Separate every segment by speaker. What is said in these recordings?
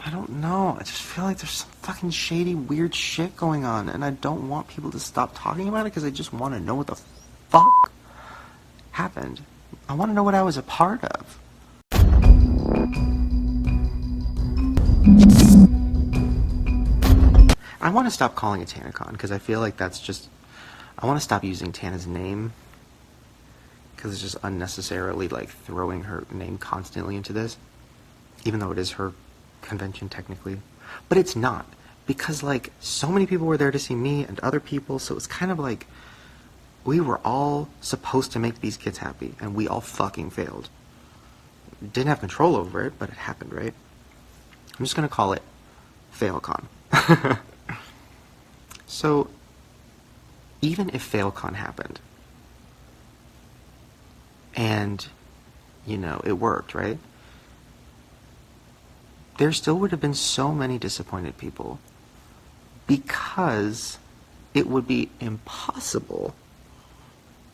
Speaker 1: I don't know. I just feel like there's some fucking shady, weird shit going on, and I don't want people to stop talking about it because I just want to know what the fuck happened. I want to know what I was a part of. I want to stop calling it TanaCon because I feel like that's just. I want to stop using Tana's name because it's just unnecessarily like throwing her name constantly into this, even though it is her convention technically. But it's not, because like so many people were there to see me and other people, so it's kind of like we were all supposed to make these kids happy and we all fucking failed. Didn't have control over it, but it happened, right? I'm just gonna call it FailCon. So even if FailCon happened and you know it worked, right? There still would have been so many disappointed people because it would be impossible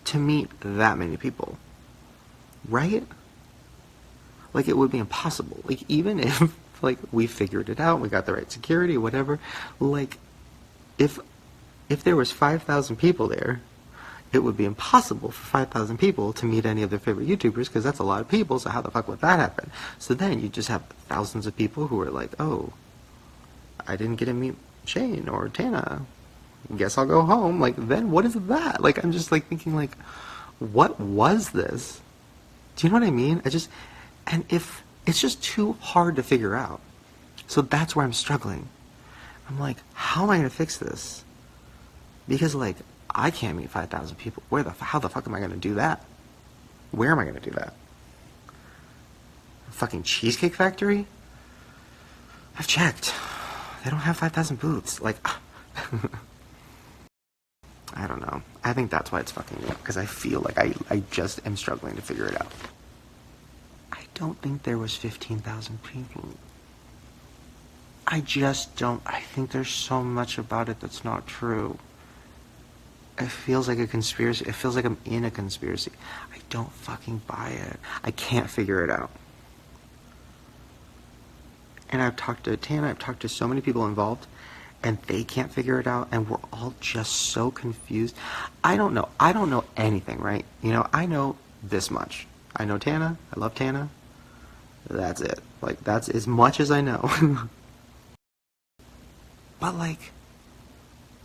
Speaker 1: to meet that many people, right? Like, it would be impossible. Like, even if, like, we figured it out, we got the right security, whatever, like, if there was 5,000 people there, it would be impossible for 5,000 people to meet any of their favorite YouTubers, because that's a lot of people, so how the fuck would that happen? So then you just have thousands of people who are like, oh, I didn't get to meet Shane or Tana. Guess I'll go home. Like, then what is that? Like, I'm just, like, thinking, like, what was this? Do you know what I mean? And if it's just too hard to figure out. So that's where I'm struggling. I'm like, how am I going to fix this? Because, like, I can't meet 5,000 people. How the fuck am I going to do that? Where am I going to do that? A fucking Cheesecake Factory? I've checked. They don't have 5,000 booths. Like, I don't know. I think that's why it's fucking me up, because I feel like I just am struggling to figure it out. I don't think there was 15,000 people. I just don't. I think there's so much about it that's not true. It feels like a conspiracy. It feels like I'm in a conspiracy. I don't fucking buy it. I can't figure it out. And I've talked to Tana, I've talked to so many people involved, and they can't figure it out, and we're all just so confused. I don't know. I don't know anything, right? You know, I know this much. I know Tana. I love Tana. That's it. Like, that's as much as I know. But, like,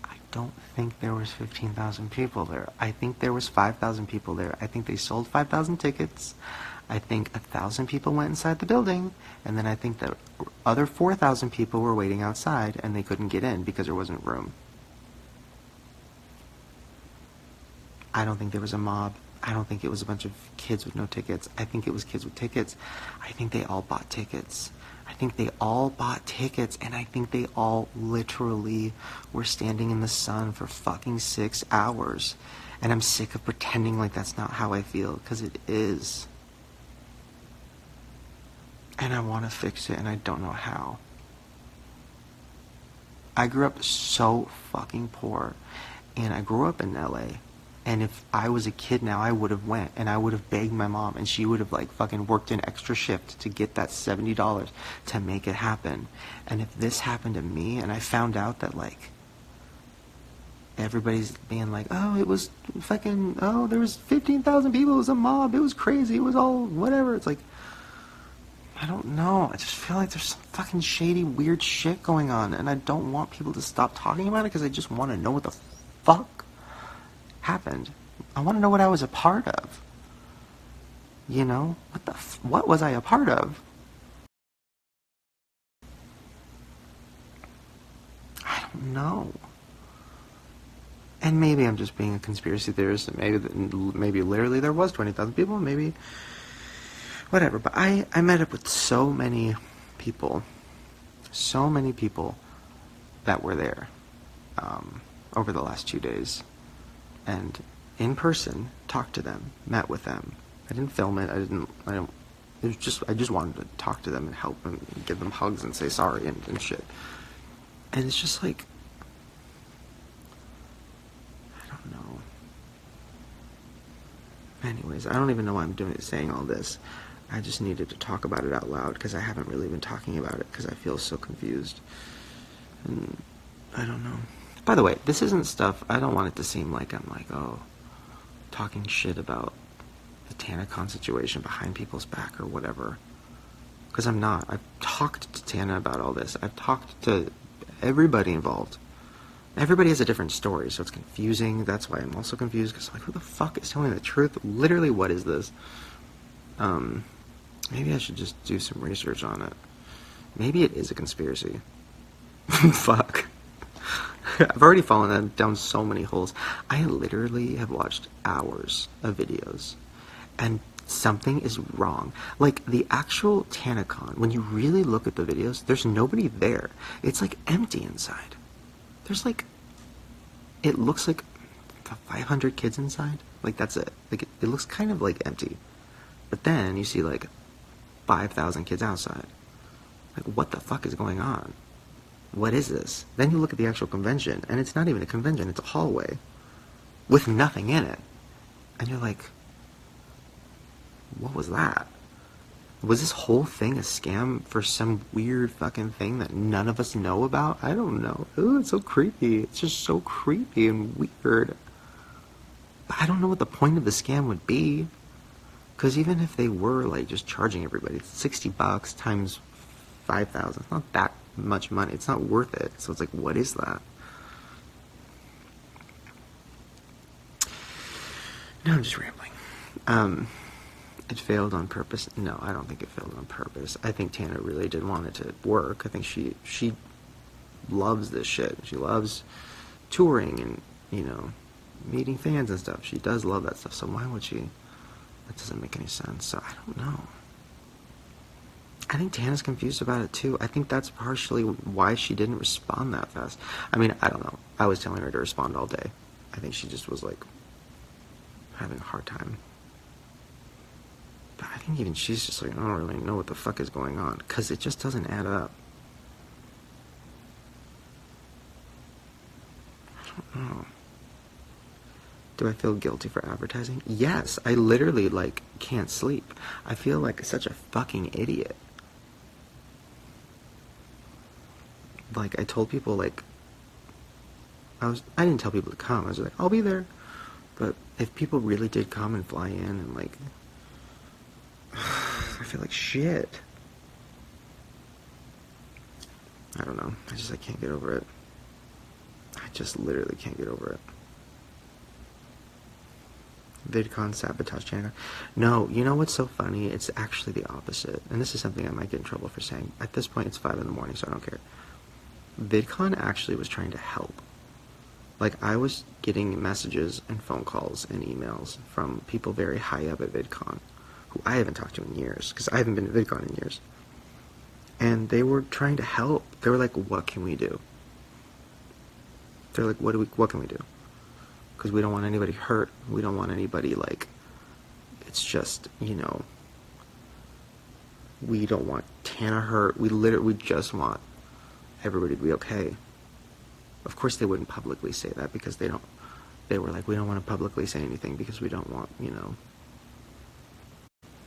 Speaker 1: I don't think there was 15,000 people there. I think there was 5,000 people there. I think they sold 5,000 tickets. I think 1,000 people went inside the building, and then I think the other 4,000 people were waiting outside, and they couldn't get in because there wasn't room. I don't think there was a mob. I don't think it was a bunch of kids with no tickets. I think it was kids with tickets. I think they all bought tickets. I think they all bought tickets, and I think they all literally were standing in the sun for fucking 6 hours. And I'm sick of pretending like that's not how I feel, because it is. And I want to fix it, and I don't know how. I grew up so fucking poor, and I grew up in LA. And if I was a kid now, I would have went, and I would have begged my mom, and she would have, like, fucking worked an extra shift to get that $70 to make it happen. And if this happened to me, and I found out that, like, everybody's being like, oh, it was fucking, oh, there was 15,000 people, it was a mob, it was crazy, it was all whatever. It's like, I don't know. I just feel like there's some fucking shady, weird shit going on, and I don't want people to stop talking about it because I just want to know what the fuck happened. I want to know what I was a part of. You know? What was I a part of? I don't know. And maybe I'm just being a conspiracy theorist, and maybe literally there was 20,000 people, maybe whatever. But I met up with so many people that were there over the last 2 days, and in person talked to them, met with them. I didn't film it. It was just, I just wanted to talk to them and help them, and give them hugs and say sorry and shit. And it's just like, I don't know. Anyways, I don't even know why I'm saying all this. I just needed to talk about it out loud because I haven't really been talking about it because I feel so confused. And I don't know. By the way, this isn't stuff, I don't want it to seem like I'm like, oh, talking shit about the TanaCon situation behind people's back or whatever. Because I'm not. I've talked to Tana about all this. I've talked to everybody involved. Everybody has a different story, so it's confusing. That's why I'm also confused, because like, who the fuck is telling the truth? Literally, what is this? Maybe I should just do some research on it. Maybe it is a conspiracy. Fuck. I've already fallen down so many holes. I literally have watched hours of videos, and something is wrong. Like, the actual TanaCon, when you really look at the videos, there's nobody there. It's like empty inside. There's like, it looks like 500 kids inside. Like, that's it. Like, it looks kind of like empty. But then you see like 5,000 kids outside. Like, what the fuck is going on? What is this? Then you look at the actual convention, and it's not even a convention, it's a hallway with nothing in it. And you're like, what was that? Was this whole thing a scam for some weird fucking thing that none of us know about? I don't know. Ooh, it's so creepy. It's just so creepy and weird. But I don't know what the point of the scam would be. Because even if they were like just charging everybody, it's $60 times 5,000. It's not that much money. It's not worth it. So it's like, what is that? No, I'm just rambling. It failed on purpose. No, I don't think it failed on purpose. I think Tana really did want it to work. I think she loves this shit. She loves touring and, you know, meeting fans and stuff. She does love that stuff. So why would she? That doesn't make any sense. So I don't know. I think Tana's confused about it too. I think that's partially why she didn't respond that fast. I mean, I don't know. I was telling her to respond all day. I think she just was like having a hard time. But I think even she's just like, I don't really know what the fuck is going on, because it just doesn't add up. I don't know. Do I feel guilty for advertising? Yes, I literally, like, can't sleep. I feel like such a fucking idiot. Like, I told people, like, I didn't tell people to come. I was like, I'll be there. But if people really did come and fly in and, like, I feel like shit. I don't know. I can't get over it. I just literally can't get over it. VidCon sabotage TanaCon. No, you know what's so funny? It's actually the opposite. And this is something I might get in trouble for saying. At this point, it's 5 in the morning, so I don't care. VidCon actually was trying to help. Like, I was getting messages and phone calls and emails from people very high up at VidCon, who I haven't talked to in years, because I haven't been to VidCon in years. And they were trying to help. They were like, what can we do? They're like, what can we do? Because we don't want anybody hurt. We don't want anybody, like, it's just, you know, we don't want Tana hurt. We just want everybody to be okay. Of course they wouldn't publicly say that, because they were like, we don't want to publicly say anything because we don't want, you know,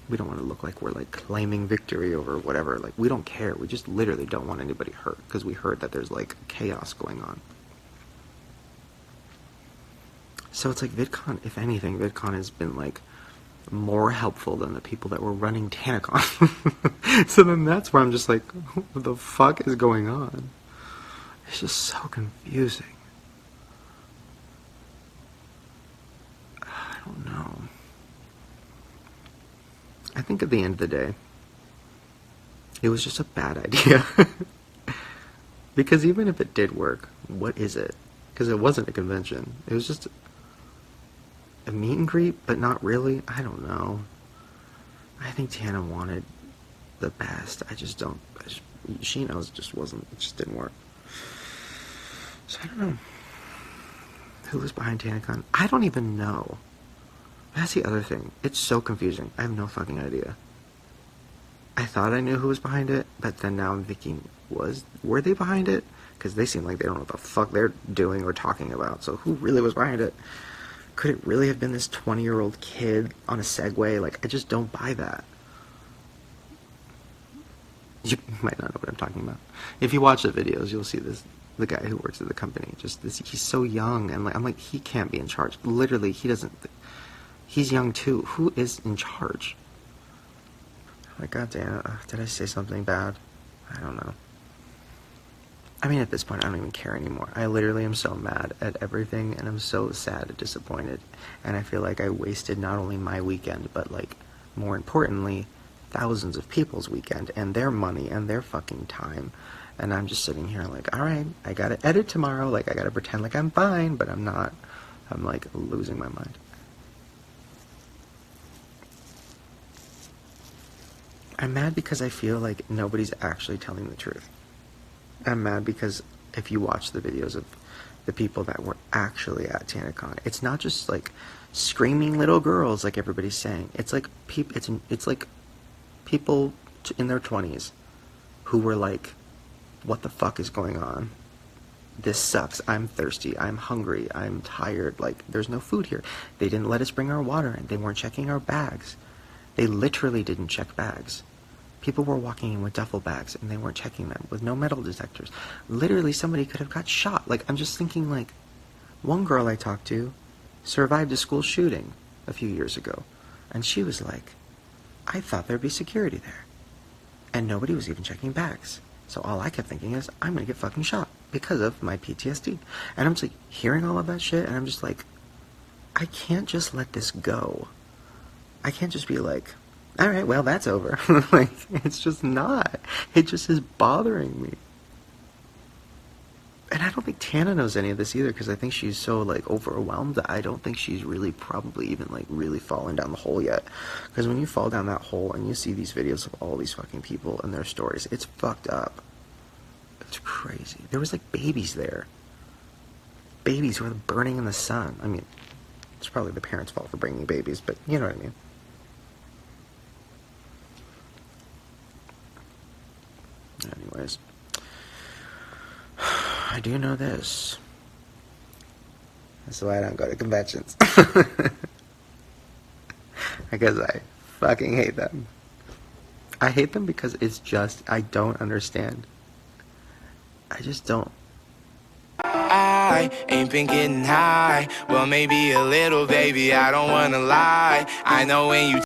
Speaker 1: we don't want to look like we're, like, claiming victory over whatever. Like, we don't care. We just literally don't want anybody hurt, because we heard that there's, like, chaos going on. So it's like VidCon, if anything, VidCon has been, like, more helpful than the people that were running TanaCon. So then that's where I'm just like, what the fuck is going on? It's just so confusing. I don't know. I think at the end of the day, it was just a bad idea. Because even if it did work, what is it? Because it wasn't a convention. It was just a meet and greet, but not really. I don't know. I think Tana wanted the best. She knows it just didn't work. So I don't know. Who was behind TanaCon? I don't even know. That's the other thing. It's so confusing. I have no fucking idea. I thought I knew who was behind it, but then now I'm thinking, were they behind it? Because they seem like they don't know what the fuck they're doing or talking about. So who really was behind it? Could it really have been this 20-year-old kid on a Segway? Like, I just don't buy that. You might not know what I'm talking about. If you watch the videos, you'll see this. The guy who works at the company, just this, he's so young, and like I'm like, he can't be in charge. Literally, he doesn't. He's young too. Who is in charge? Like, goddamn, did I say something bad? I don't know. I mean, at this point, I don't even care anymore. I literally am so mad at everything, and I'm so sad and disappointed. And I feel like I wasted not only my weekend, but like, more importantly, thousands of people's weekend, and their money, and their fucking time. And I'm just sitting here like, alright, I gotta edit tomorrow, like, I gotta pretend like I'm fine, but I'm not. I'm like, losing my mind. I'm mad because I feel like nobody's actually telling the truth. I'm mad because if you watch the videos of the people that were actually at TanaCon, it's not just like screaming little girls like everybody's saying. It's like it's like people in their 20s who were like, what the fuck is going on? This sucks. I'm thirsty. I'm hungry. I'm tired. Like, there's no food here. They didn't let us bring our water in. They weren't checking our bags. They literally didn't check bags. People were walking in with duffel bags, and they weren't checking them with no metal detectors. Literally, somebody could have got shot. Like, I'm just thinking, like, one girl I talked to survived a school shooting a few years ago, and she was like, I thought there'd be security there. And nobody was even checking bags. So all I kept thinking is, I'm gonna get fucking shot because of my PTSD. And I'm just like, hearing all of that shit, and I'm just like, I can't just let this go. I can't just be like, alright, well, that's over. Like, it's just not. It just is bothering me. And I don't think Tana knows any of this either, because I think she's so, like, overwhelmed that I don't think she's really probably even, like, really fallen down the hole yet. Because when you fall down that hole and you see these videos of all these fucking people and their stories, it's fucked up. It's crazy. There was, like, babies there. Babies who were burning in the sun. I mean, it's probably the parents' fault for bringing babies, but you know what I mean. Anyways. I do know this. That's why I don't go to conventions. Because I fucking hate them. I hate them because it's just, I don't understand. I just don't.
Speaker 2: I ain't been getting high. Well, maybe a little, baby, I don't wanna lie. I know when you